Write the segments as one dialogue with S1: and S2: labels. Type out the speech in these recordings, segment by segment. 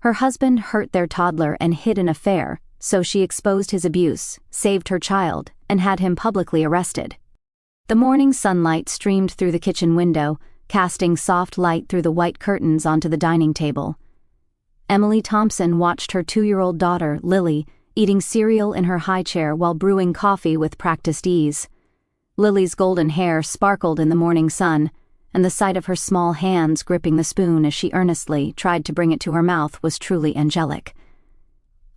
S1: Her husband hurt their toddler and hid an affair, so she exposed his abuse, saved her child, and had him publicly arrested. The morning sunlight streamed through the kitchen window, casting soft light through the white curtains onto the dining table. Emily Thompson watched her 2-year-old daughter, Lily, eating cereal in her high chair while brewing coffee with practiced ease. Lily's golden hair sparkled in the morning sun, and the sight of her small hands gripping the spoon as she earnestly tried to bring it to her mouth was truly angelic.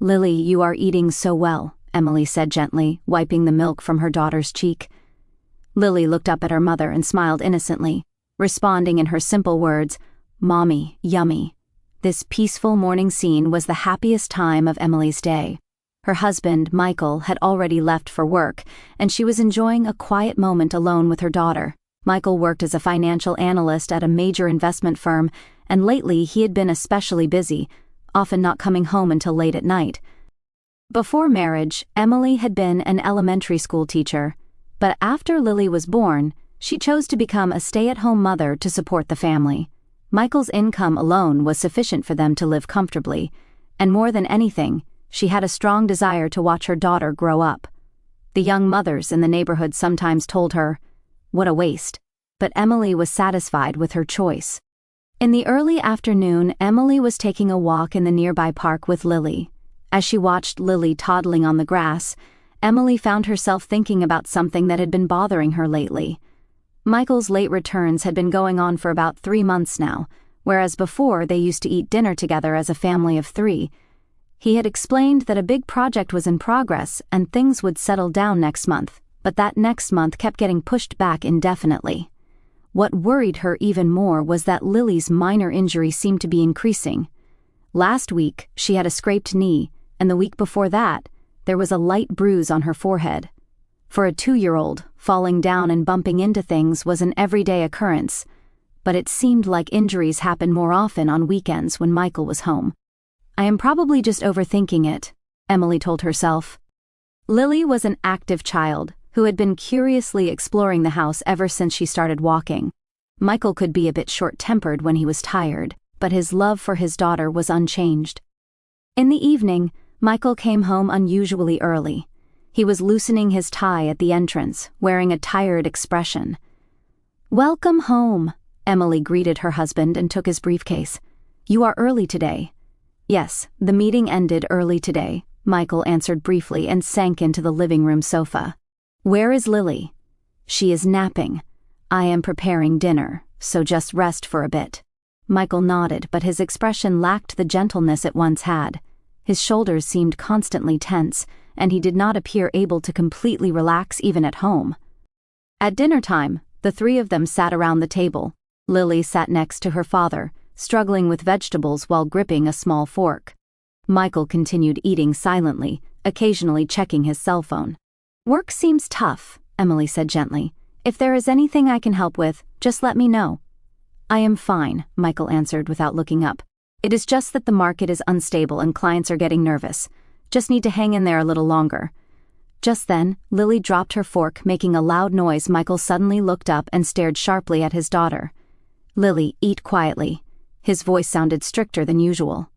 S1: "Lily, you are eating so well," Emily said gently, wiping the milk from her daughter's cheek. Lily looked up at her mother and smiled innocently, responding in her simple words, "Mommy, yummy." This peaceful morning scene was the happiest time of Emily's day. Her husband, Michael, had already left for work, and she was enjoying a quiet moment alone with her daughter. Michael worked as a financial analyst at a major investment firm, and lately he had been especially busy, often not coming home until late at night. Before marriage, Emily had been an elementary school teacher, but after Lily was born, she chose to become a stay-at-home mother to support the family. Michael's income alone was sufficient for them to live comfortably, and more than anything, she had a strong desire to watch her daughter grow up. The young mothers in the neighborhood sometimes told her, "What a waste," but Emily was satisfied with her choice. In the early afternoon, Emily was taking a walk in the nearby park with Lily. As she watched Lily toddling on the grass, Emily found herself thinking about something that had been bothering her lately. Michael's late returns had been going on for about 3 months now, whereas before they used to eat dinner together as a family of 3. He had explained that a big project was in progress and things would settle down next month, but that next month kept getting pushed back indefinitely. What worried her even more was that Lily's minor injury seemed to be increasing. Last week, she had a scraped knee, and the week before that, there was a light bruise on her forehead. For a 2-year-old, falling down and bumping into things was an everyday occurrence, but it seemed like injuries happened more often on weekends when Michael was home. "I am probably just overthinking it," Emily told herself. Lily was an active child who had been curiously exploring the house ever since she started walking. Michael could be a bit short-tempered when he was tired, but his love for his daughter was unchanged. In the evening, Michael came home unusually early. He was loosening his tie at the entrance, wearing a tired expression. "Welcome home," Emily greeted her husband and took his briefcase. "You are early today." "Yes, the meeting ended early today," Michael answered briefly and sank into the living room sofa. "Where is Lily?" "She is napping. I am preparing dinner, so just rest for a bit." Michael nodded, but his expression lacked the gentleness it once had. His shoulders seemed constantly tense, and he did not appear able to completely relax even at home. At dinner time, the 3 of them sat around the table. Lily sat next to her father, struggling with vegetables while gripping a small fork. Michael continued eating silently, occasionally checking his cell phone. "Work seems tough," Emily said gently. "If there is anything I can help with, just let me know." "I am fine," Michael answered without looking up. "It is just that the market is unstable and clients are getting nervous. Just need to hang in there a little longer." Just then, Lily dropped her fork, making a loud noise. Michael suddenly looked up and stared sharply at his daughter. "Lily, eat quietly." His voice sounded stricter than usual.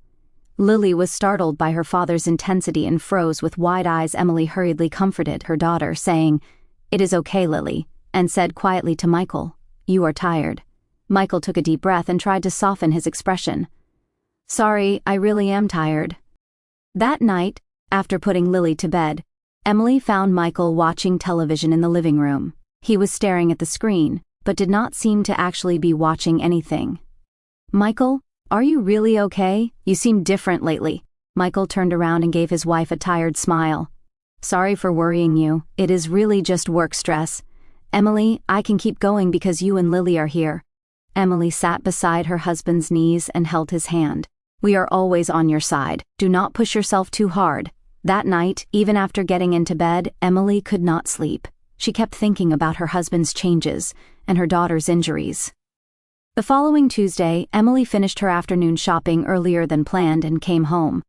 S1: Lily was startled by her father's intensity and froze with wide eyes. Emily hurriedly comforted her daughter, saying, "It is okay, Lily," and said quietly to Michael, "You are tired." Michael took a deep breath and tried to soften his expression. "Sorry, I really am tired." That night, after putting Lily to bed, Emily found Michael watching television in the living room. He was staring at the screen, but did not seem to actually be watching anything. "Michael, are you really okay? You seem different lately." Michael turned around and gave his wife a tired smile. "Sorry for worrying you. It is really just work stress. Emily, I can keep going because you and Lily are here." Emily sat beside her husband's knees and held his hand. "We are always on your side. Do not push yourself too hard." That night, even after getting into bed, Emily could not sleep. She kept thinking about her husband's changes and her daughter's injuries. The following Tuesday, Emily finished her afternoon shopping earlier than planned and came home.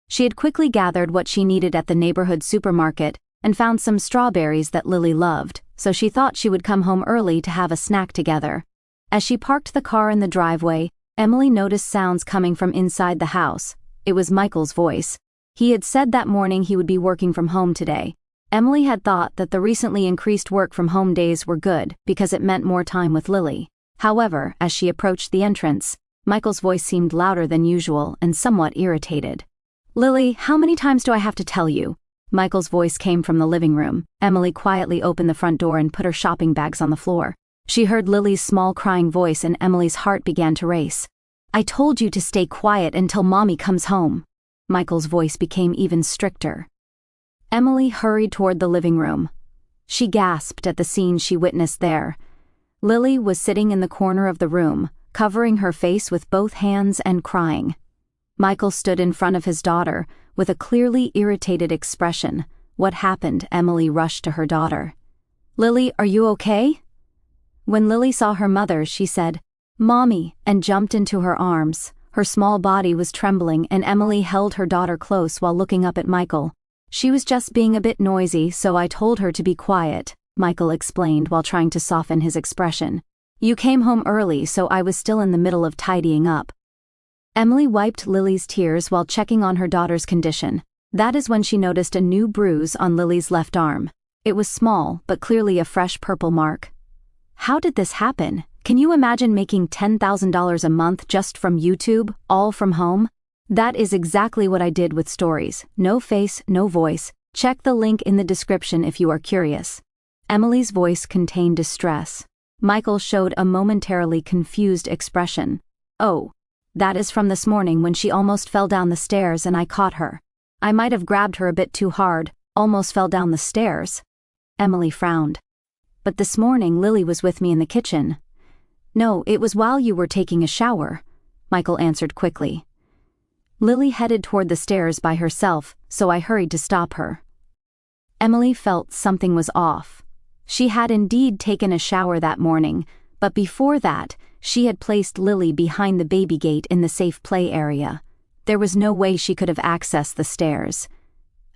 S1: She had quickly gathered what she needed at the neighborhood supermarket and found some strawberries that Lily loved, so she thought she would come home early to have a snack together. As she parked the car in the driveway, Emily noticed sounds coming from inside the house. It was Michael's voice. He had said that morning he would be working from home today. Emily had thought that the recently increased work from home days were good because it meant more time with Lily. However, as she approached the entrance, Michael's voice seemed louder than usual and somewhat irritated. "Lily, how many times do I have to tell you?" Michael's voice came from the living room. Emily quietly opened the front door and put her shopping bags on the floor. She heard Lily's small crying voice and Emily's heart began to race. "I told you to stay quiet until Mommy comes home." Michael's voice became even stricter. Emily hurried toward the living room. She gasped at the scene she witnessed there. Lily was sitting in the corner of the room, covering her face with both hands and crying. Michael stood in front of his daughter, with a clearly irritated expression. "What happened?" Emily rushed to her daughter. "Lily, are you okay?" When Lily saw her mother, she said, "Mommy," and jumped into her arms. Her small body was trembling and Emily held her daughter close while looking up at Michael. "She was just being a bit noisy, so I told her to be quiet," Michael explained while trying to soften his expression. "You came home early, so I was still in the middle of tidying up." Emily wiped Lily's tears while checking on her daughter's condition. That is when she noticed a new bruise on Lily's left arm. It was small, but clearly a fresh purple mark. "How did this happen? Can you imagine making $10,000 a month just from YouTube, all from home?" "That is exactly what I did with stories. No face, no voice. Check the link in the description if you are curious." Emily's voice contained distress. Michael showed a momentarily confused expression. "Oh, that is from this morning when she almost fell down the stairs and I caught her. I might have grabbed her a bit too hard, almost fell down the stairs." Emily frowned. "But this morning Lily was with me in the kitchen." "No, it was while you were taking a shower," Michael answered quickly. "Lily headed toward the stairs by herself, so I hurried to stop her." Emily felt something was off. She had indeed taken a shower that morning, but before that, she had placed Lily behind the baby gate in the safe play area. There was no way she could have accessed the stairs.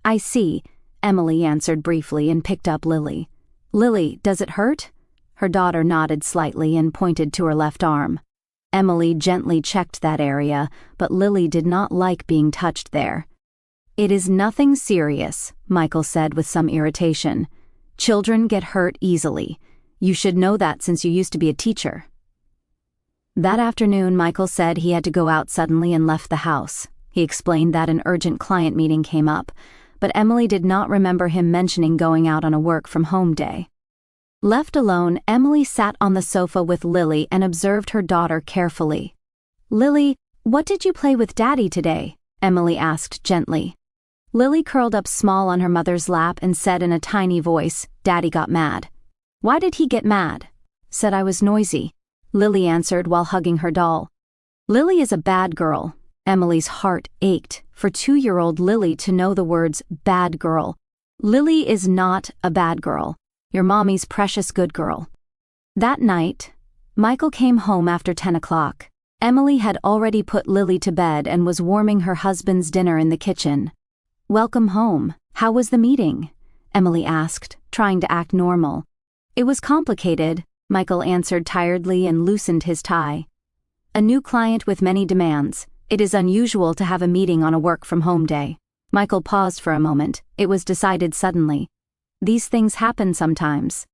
S1: "I see," Emily answered briefly and picked up Lily. "Lily, does it hurt?" Her daughter nodded slightly and pointed to her left arm. Emily gently checked that area, but Lily did not like being touched there. "It is nothing serious," Michael said with some irritation. "Children get hurt easily. You should know that since you used to be a teacher." That afternoon, Michael said he had to go out suddenly and left the house. He explained that an urgent client meeting came up, but Emily did not remember him mentioning going out on a work-from-home day. Left alone, Emily sat on the sofa with Lily and observed her daughter carefully. "Lily, what did you play with Daddy today?" Emily asked gently. Lily curled up small on her mother's lap and said in a tiny voice, "Daddy got mad." "Why did he get mad?" "Said I was noisy," Lily answered while hugging her doll. "Lily is a bad girl." Emily's heart ached for 2-year-old Lily to know the words bad girl. "Lily is not a bad girl. Your mommy's precious good girl." That night, Michael came home after 10 o'clock. Emily had already put Lily to bed and was warming her husband's dinner in the kitchen. "Welcome home. How was the meeting?" Emily asked, trying to act normal. "It was complicated," Michael answered tiredly and loosened his tie. "A new client with many demands. It is unusual to have a meeting on a work-from-home day." Michael paused for a moment. It was decided suddenly. "These things happen sometimes."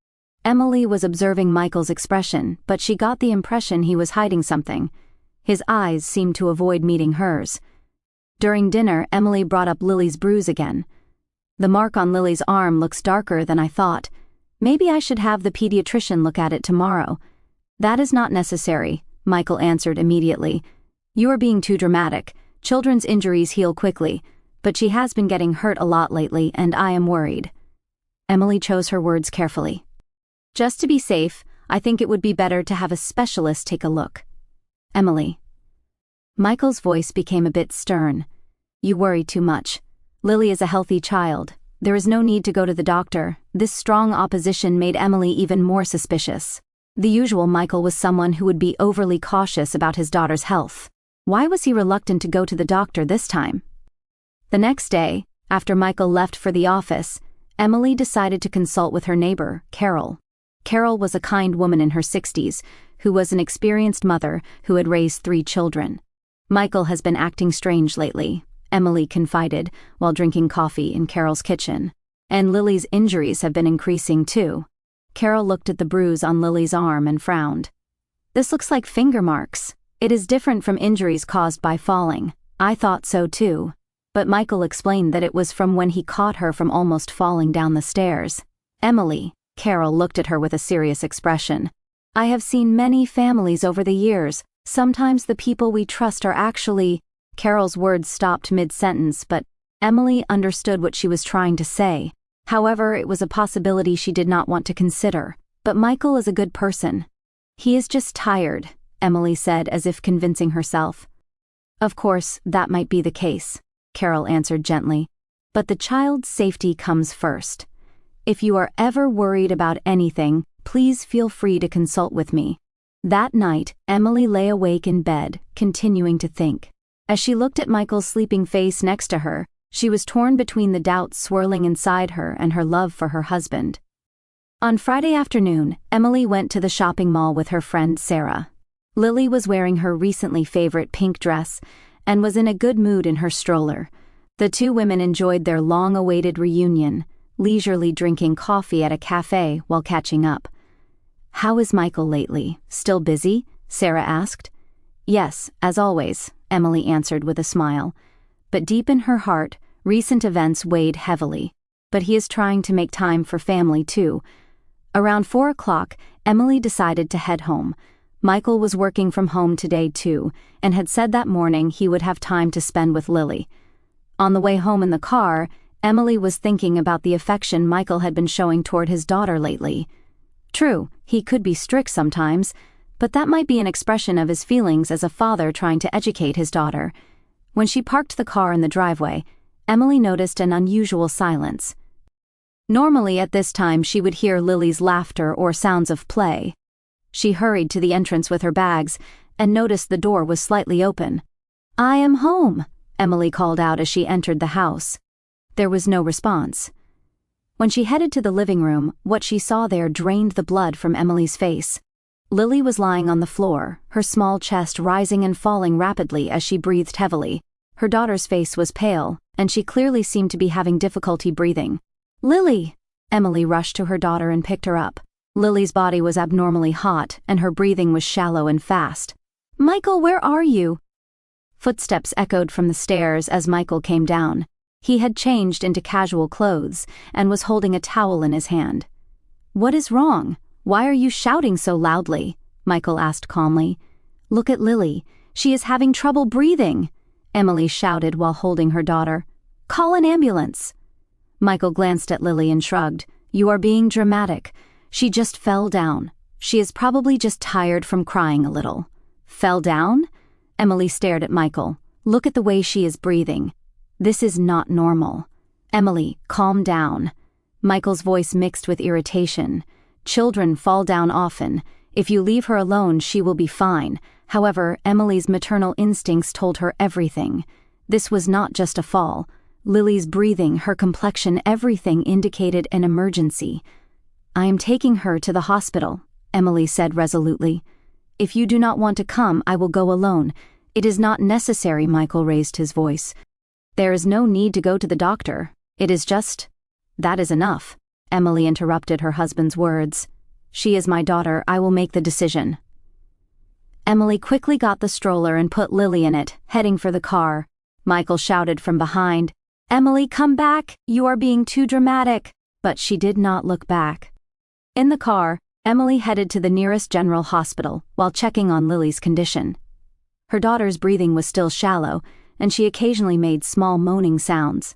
S1: Emily was observing Michael's expression, but she got the impression he was hiding something. His eyes seemed to avoid meeting hers. During dinner, Emily brought up Lily's bruise again. "The mark on Lily's arm looks darker than I thought. Maybe I should have the pediatrician look at it tomorrow." "That is not necessary," Michael answered immediately. "You are being too dramatic. Children's injuries heal quickly, but she has been getting hurt a lot lately and I am worried." Emily chose her words carefully. "Just to be safe, I think it would be better to have a specialist take a look." "Emily." Michael's voice became a bit stern. "You worry too much. Lily is a healthy child. There is no need to go to the doctor." This strong opposition made Emily even more suspicious. The usual Michael was someone who would be overly cautious about his daughter's health. Why was he reluctant to go to the doctor this time? The next day, after Michael left for the office, Emily decided to consult with her neighbor, Carol. Carol was a kind woman in her 60s, who was an experienced mother who had raised 3 children. Michael has been acting strange lately, Emily confided while drinking coffee in Carol's kitchen. And Lily's injuries have been increasing too. Carol looked at the bruise on Lily's arm and frowned. This looks like finger marks. It is different from injuries caused by falling. I thought so too. But Michael explained that it was from when he caught her from almost falling down the stairs. Emily, Carol looked at her with a serious expression. I have seen many families over the years. Sometimes the people we trust are actually... Carol's words stopped mid-sentence, but Emily understood what she was trying to say. However, it was a possibility she did not want to consider. But Michael is a good person. He is just tired, Emily said as if convincing herself. Of course, that might be the case, Carol answered gently. But the child's safety comes first. If you are ever worried about anything, please feel free to consult with me. That night, Emily lay awake in bed, continuing to think. As she looked at Michael's sleeping face next to her, she was torn between the doubts swirling inside her and her love for her husband. On Friday afternoon, Emily went to the shopping mall with her friend Sarah. Lily was wearing her recently favorite pink dress and was in a good mood in her stroller. The two women enjoyed their long-awaited reunion, leisurely drinking coffee at a cafe while catching up. How is Michael lately? Still busy? Sarah asked. Yes, as always, Emily answered with a smile. But deep in her heart, recent events weighed heavily. But he is trying to make time for family too. Around 4 o'clock, Emily decided to head home. Michael was working from home today too, and had said that morning he would have time to spend with Lily. On the way home in the car, Emily was thinking about the affection Michael had been showing toward his daughter lately. True, he could be strict sometimes, but that might be an expression of his feelings as a father trying to educate his daughter. When she parked the car in the driveway, Emily noticed an unusual silence. Normally at this time she would hear Lily's laughter or sounds of play. She hurried to the entrance with her bags and noticed the door was slightly open. "I am home," Emily called out as she entered the house. There was no response. When she headed to the living room, what she saw there drained the blood from Emily's face. Lily was lying on the floor, her small chest rising and falling rapidly as she breathed heavily. Her daughter's face was pale, and she clearly seemed to be having difficulty breathing. "Lily!" Emily rushed to her daughter and picked her up. Lily's body was abnormally hot, and her breathing was shallow and fast. "Michael, where are you?" Footsteps echoed from the stairs as Michael came down. He had changed into casual clothes and was holding a towel in his hand. "What is wrong? Why are you shouting so loudly?" Michael asked calmly. "Look at Lily. She is having trouble breathing," Emily shouted while holding her daughter. "Call an ambulance." Michael glanced at Lily and shrugged. "You are being dramatic. She just fell down. She is probably just tired from crying a little." "Fell down?" Emily stared at Michael. "Look at the way she is breathing. This is not normal." "Emily, calm down." Michael's voice mixed with irritation. "Children fall down often. If you leave her alone, she will be fine." However, Emily's maternal instincts told her everything. This was not just a fall. Lily's breathing, her complexion, everything indicated an emergency. "I am taking her to the hospital," Emily said resolutely. "If you do not want to come, I will go alone." "It is not necessary," Michael raised his voice. "There is no need to go to the doctor. It is just..." "That is enough," Emily interrupted her husband's words. "She is my daughter. I will make the decision." Emily quickly got the stroller and put Lily in it, heading for the car. Michael shouted from behind, "Emily, come back! You are being too dramatic!" But she did not look back. In the car, Emily headed to the nearest general hospital while checking on Lily's condition. Her daughter's breathing was still shallow, and she occasionally made small moaning sounds.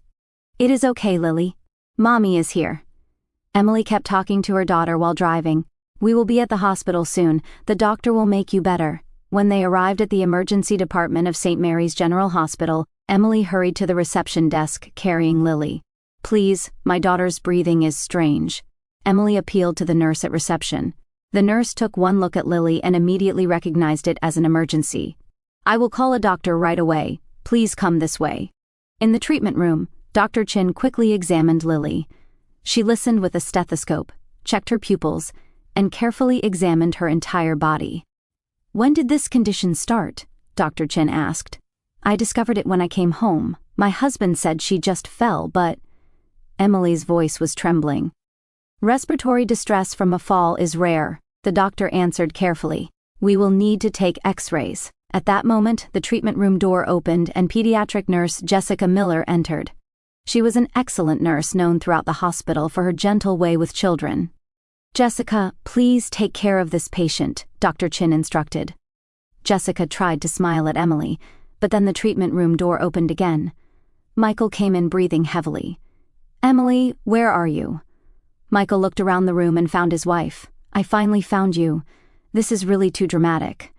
S1: "It is okay, Lily. Mommy is here." Emily kept talking to her daughter while driving. "We will be at the hospital soon. The doctor will make you better." When they arrived at the emergency department of St. Mary's General Hospital, Emily hurried to the reception desk carrying Lily. "Please, my daughter's breathing is strange." Emily appealed to the nurse at reception. The nurse took one look at Lily and immediately recognized it as an emergency. "I will call a doctor right away. Please come this way." In the treatment room, Dr. Chin quickly examined Lily. She listened with a stethoscope, checked her pupils, and carefully examined her entire body. "When did this condition start?" Dr. Chin asked. I discovered it when I came home. My husband said she just fell, but... Emily's voice was trembling. Respiratory distress from a fall is rare, the doctor answered carefully. We will need to take x-rays. At that moment, the treatment room door opened and pediatric nurse Jessica Miller entered. She was an excellent nurse known throughout the hospital for her gentle way with children. Jessica, please take care of this patient, Dr. Chin instructed. Jessica tried to smile at Emily, but then the treatment room door opened again. Michael came in breathing heavily. Emily, where are you? Michael looked around the room and found his wife. I finally found you. This is really too dramatic.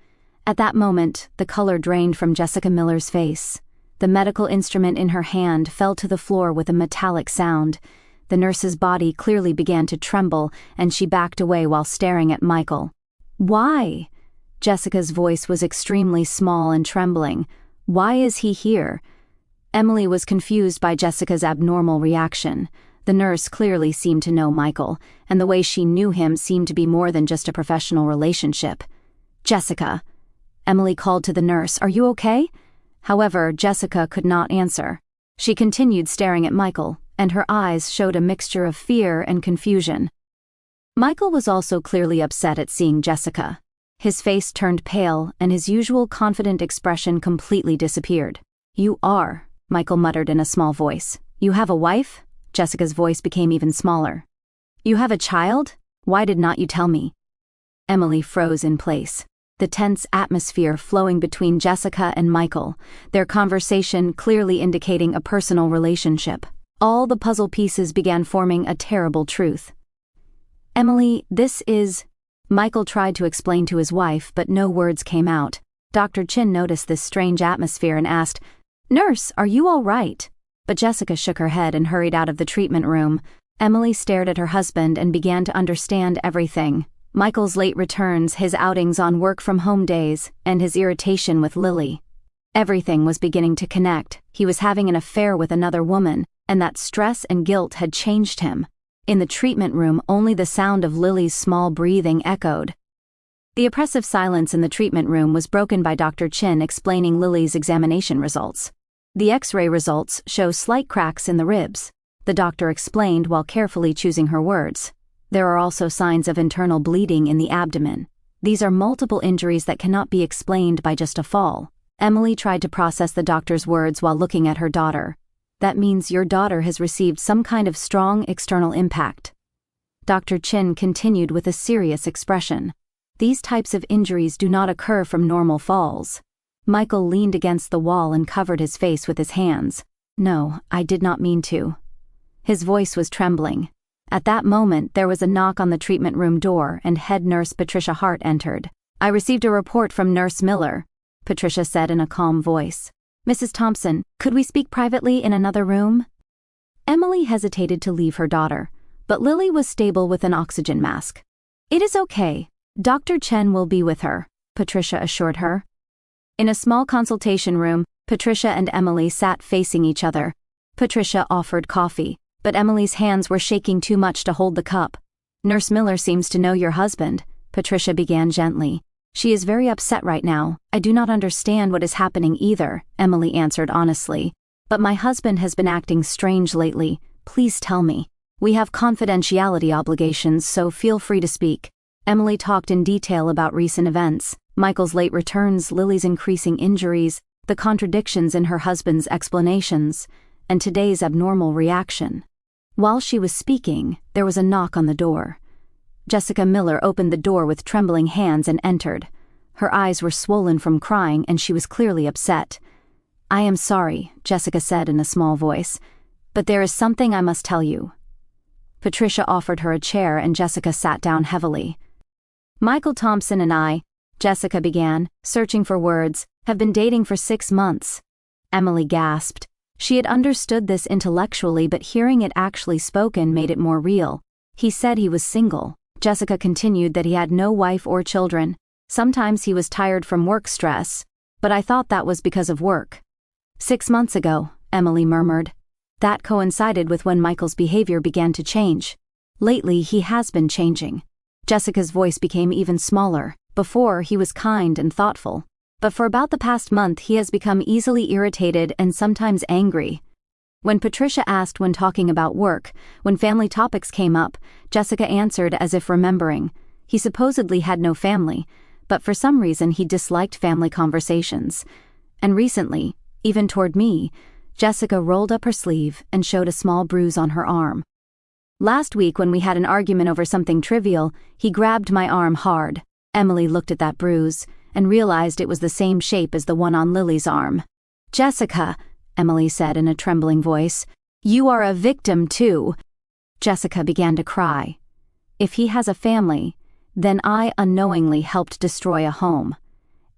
S1: At that moment, the color drained from Jessica Miller's face. The medical instrument in her hand fell to the floor with a metallic sound. The nurse's body clearly began to tremble, and she backed away while staring at Michael. Why? Jessica's voice was extremely small and trembling. Why is he here? Emily was confused by Jessica's abnormal reaction. The nurse clearly seemed to know Michael, and the way she knew him seemed to be more than just a professional relationship. Jessica. Emily called to the nurse, are you okay? However, Jessica could not answer. She continued staring at Michael, and her eyes showed a mixture of fear and confusion. Michael was also clearly upset at seeing Jessica. His face turned pale, and his usual confident expression completely disappeared. You are, Michael muttered in a small voice. You have a wife? Jessica's voice became even smaller. You have a child? Why did not you tell me? Emily froze in place. The tense atmosphere flowing between Jessica and Michael, their conversation clearly indicating a personal relationship. All the puzzle pieces began forming a terrible truth. Emily, this is... Michael tried to explain to his wife, but no words came out. Dr. Chin noticed this strange atmosphere and asked, Nurse, are you all right? But Jessica shook her head and hurried out of the treatment room. Emily stared at her husband and began to understand everything. Michael's late returns, his outings on work-from-home days, and his irritation with Lily. Everything was beginning to connect. He was having an affair with another woman, and that stress and guilt had changed him. In the treatment room, only the sound of Lily's small breathing echoed. The oppressive silence in the treatment room was broken by Dr. Chin explaining Lily's examination results. The X-ray results show slight cracks in the ribs, the doctor explained while carefully choosing her words. There are also signs of internal bleeding in the abdomen. These are multiple injuries that cannot be explained by just a fall. Emily tried to process the doctor's words while looking at her daughter. That means your daughter has received some kind of strong external impact. Dr. Chin continued with a serious expression. These types of injuries do not occur from normal falls. Michael leaned against the wall and covered his face with his hands. No, I did not mean to. His voice was trembling. At that moment, there was a knock on the treatment room door and head nurse Patricia Hart entered. I received a report from Nurse Miller, Patricia said in a calm voice. Mrs. Thompson, could we speak privately in another room? Emily hesitated to leave her daughter, but Lily was stable with an oxygen mask. It is okay. Dr. Chen will be with her, Patricia assured her. In a small consultation room, Patricia and Emily sat facing each other. Patricia offered coffee, but Emily's hands were shaking too much to hold the cup. Nurse Miller seems to know your husband, Patricia began gently. She is very upset right now. I do not understand what is happening either, Emily answered honestly. But my husband has been acting strange lately. Please tell me. We have confidentiality obligations, so feel free to speak. Emily talked in detail about recent events, Michael's late returns, Lily's increasing injuries, the contradictions in her husband's explanations, and today's abnormal reaction. While she was speaking, there was a knock on the door. Jessica Miller opened the door with trembling hands and entered. Her eyes were swollen from crying and she was clearly upset. I am sorry, Jessica said in a small voice, but there is something I must tell you. Patricia offered her a chair and Jessica sat down heavily. Michael Thompson and I, Jessica began, searching for words, have been dating for 6 months. Emily gasped. She had understood this intellectually, but hearing it actually spoken made it more real. He said he was single. Jessica continued that he had no wife or children. Sometimes he was tired from work stress, but I thought that was because of work. 6 months ago, Emily murmured. That coincided with when Michael's behavior began to change. Lately, he has been changing. Jessica's voice became even smaller. Before, he was kind and thoughtful. But for about the past month he has become easily irritated and sometimes angry. When Patricia asked when talking about work, when family topics came up, Jessica answered as if remembering. He supposedly had no family, but for some reason he disliked family conversations. And recently, even toward me, Jessica rolled up her sleeve and showed a small bruise on her arm. Last week when we had an argument over something trivial, he grabbed my arm hard. Emily looked at that bruise and realized it was the same shape as the one on Lily's arm. "Jessica," Emily said in a trembling voice, "you are a victim too." Jessica began to cry. If he has a family, then I unknowingly helped destroy a home.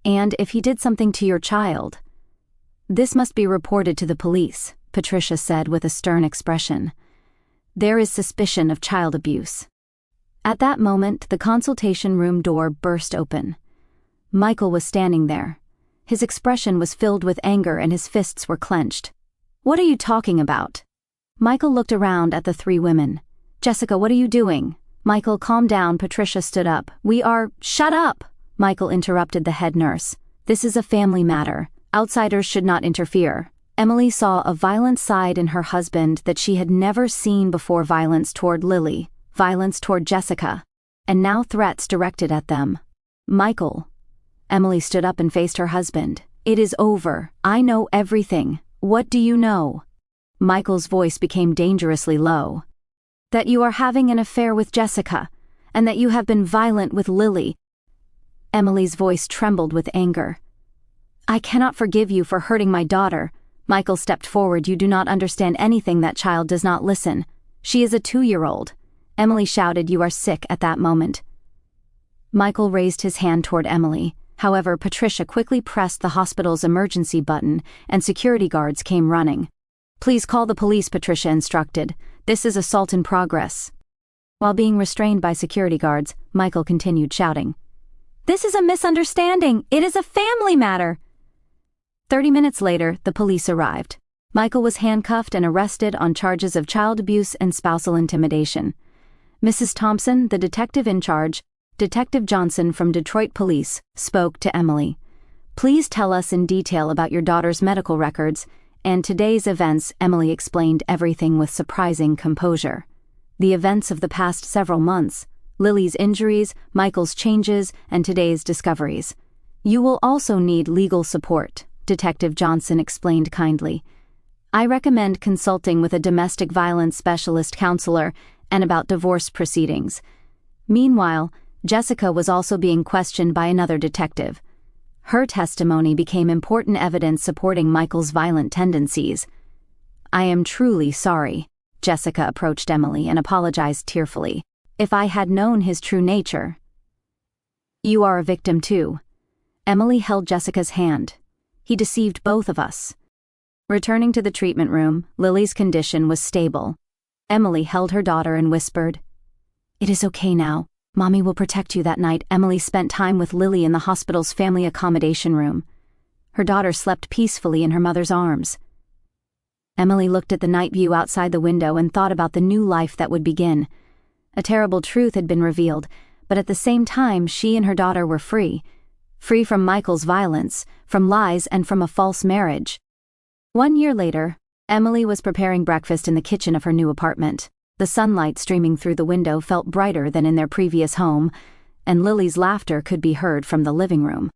S1: And if he did something to your child, this must be reported to the police, Patricia said with a stern expression. There is suspicion of child abuse. At that moment, the consultation room door burst open. Michael was standing there. His expression was filled with anger and his fists were clenched. "What are you talking about?" Michael looked around at the three women. "Jessica, what are you doing?" "Michael, calm down," Patricia stood up. "Shut up!" Michael interrupted the head nurse. "This is a family matter. Outsiders should not interfere." Emily saw a violent side in her husband that she had never seen before: violence toward Lily, violence toward Jessica, and now threats directed at them. "Michael." Emily stood up and faced her husband. "It is over. I know everything. What do you know?" Michael's voice became dangerously low. "That you are having an affair with Jessica, and that you have been violent with Lily." Emily's voice trembled with anger. "I cannot forgive you for hurting my daughter." Michael stepped forward. "You do not understand anything. That child does not listen. She is a 2-year-old. Emily shouted. "You are sick." At that moment, Michael raised his hand toward Emily. However, Patricia quickly pressed the hospital's emergency button and security guards came running. "Please call the police," Patricia instructed. "This is assault in progress." While being restrained by security guards, Michael continued shouting, "This is a misunderstanding. It is a family matter." 30 minutes later, the police arrived. Michael was handcuffed and arrested on charges of child abuse and spousal intimidation. Mrs. Thompson, the detective in charge, Detective Johnson from Detroit Police, spoke to Emily. "Please tell us in detail about your daughter's medical records and today's events." Emily explained everything with surprising composure. The events of the past several months, Lily's injuries, Michael's changes, and today's discoveries. "You will also need legal support," Detective Johnson explained kindly. "I recommend consulting with a domestic violence specialist counselor and about divorce proceedings." Meanwhile, Jessica was also being questioned by another detective. Her testimony became important evidence supporting Michael's violent tendencies. "I am truly sorry." Jessica approached Emily and apologized tearfully. "If I had known his true nature." "You are a victim too." Emily held Jessica's hand. "He deceived both of us." Returning to the treatment room, Lily's condition was stable. Emily held her daughter and whispered, "It is okay now. Mommy will protect you." That night, Emily spent time with Lily in the hospital's family accommodation room. Her daughter slept peacefully in her mother's arms. Emily looked at the night view outside the window and thought about the new life that would begin. A terrible truth had been revealed, but at the same time she and her daughter were free. Free from Michael's violence, from lies, and from a false marriage. 1 year later, Emily was preparing breakfast in the kitchen of her new apartment. The sunlight streaming through the window felt brighter than in their previous home, and Lily's laughter could be heard from the living room.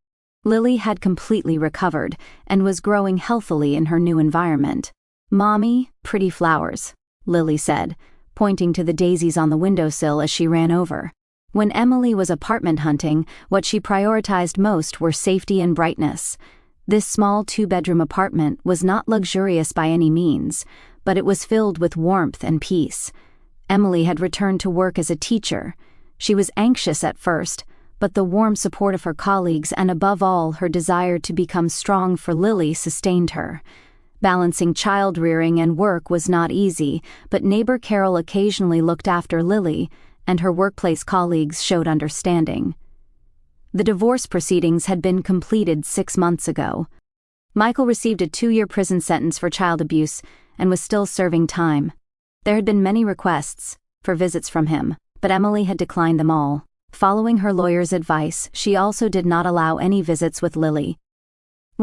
S1: Lily had completely recovered and was growing healthily in her new environment. "Mommy, pretty flowers," Lily said, pointing to the daisies on the windowsill as she ran over. When Emily was apartment hunting, what she prioritized most were safety and brightness. This small 2-bedroom apartment was not luxurious by any means, but it was filled with warmth and peace. Emily had returned to work as a teacher. She was anxious at first, but the warm support of her colleagues and above all her desire to become strong for Lily sustained her. Balancing child rearing and work was not easy, but neighbor Carol occasionally looked after Lily, and her workplace colleagues showed understanding. The divorce proceedings had been completed 6 months ago. Michael received a 2-year prison sentence for child abuse and was still serving time. There had been many requests for visits from him, but Emily had declined them all. Following her lawyer's advice, she also did not allow any visits with Lily.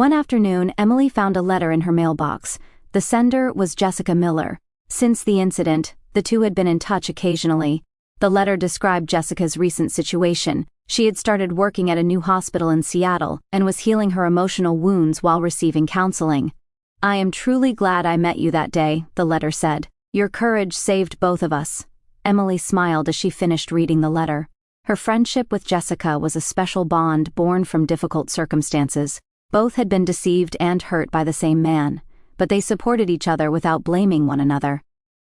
S1: One afternoon, Emily found a letter in her mailbox. The sender was Jessica Miller. Since the incident, the two had been in touch occasionally. The letter described Jessica's recent situation. She had started working at a new hospital in Seattle and was healing her emotional wounds while receiving counseling. "I am truly glad I met you that day," the letter said. "Your courage saved both of us." Emily smiled as she finished reading the letter. Her friendship with Jessica was a special bond born from difficult circumstances. Both had been deceived and hurt by the same man, but they supported each other without blaming one another.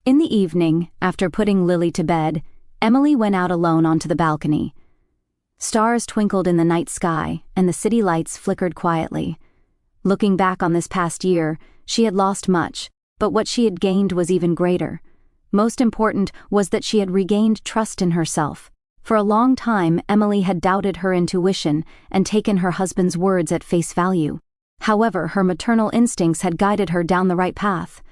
S1: In the evening, after putting Lily to bed, Emily went out alone onto the balcony. Stars twinkled in the night sky, and the city lights flickered quietly. Looking back on this past year, she had lost much, but what she had gained was even greater. Most important was that she had regained trust in herself. For a long time, Emily had doubted her intuition and taken her husband's words at face value. However, her maternal instincts had guided her down the right path.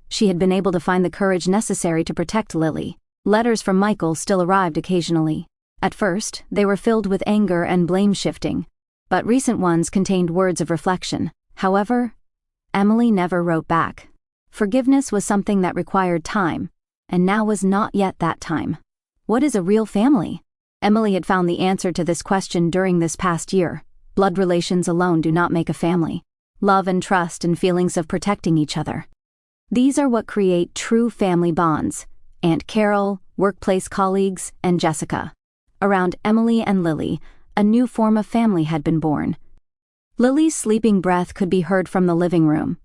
S1: She had been able to find the courage necessary to protect Lily. Letters from Michael still arrived occasionally. At first, they were filled with anger and blame-shifting, but recent ones contained words of reflection. However, Emily never wrote back. Forgiveness was something that required time, and now was not yet that time. What is a real family? Emily had found the answer to this question during this past year. Blood relations alone do not make a family. Love and trust and feelings of protecting each other. These are what create true family bonds. Aunt Carol, workplace colleagues, and Jessica. Around Emily and Lily, a new form of family had been born. Lily's sleeping breath could be heard from the living room.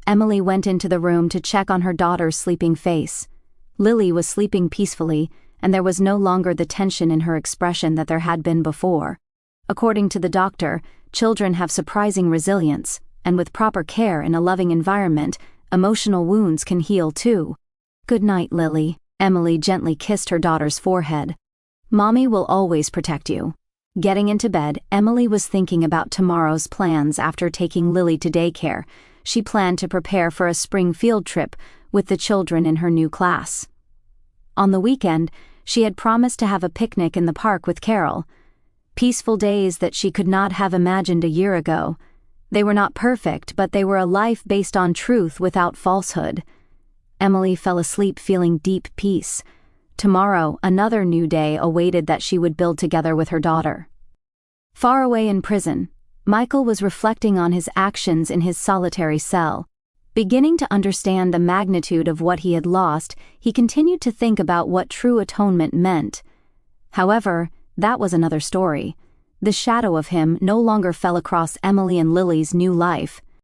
S1: Emily went into the room to check on her daughter's sleeping face. Lily was sleeping peacefully, and there was no longer the tension in her expression that there had been before. According to the doctor, children have surprising resilience, and with proper care in a loving environment, emotional wounds can heal too. "Good night, Lily." Emily gently kissed her daughter's forehead. "Mommy will always protect you." Getting into bed, Emily was thinking about tomorrow's plans after taking Lily to daycare. She planned to prepare for a spring field trip with the children in her new class. On the weekend, she had promised to have a picnic in the park with Carol. Peaceful days that she could not have imagined a year ago. They were not perfect, but they were a life based on truth without falsehood. Emily fell asleep feeling deep peace. Tomorrow, another new day awaited that she would build together with her daughter. Far away in prison, Michael was reflecting on his actions in his solitary cell. Beginning to understand the magnitude of what he had lost, he continued to think about what true atonement meant. However, that was another story. The shadow of him no longer fell across Emily and Lily's new life.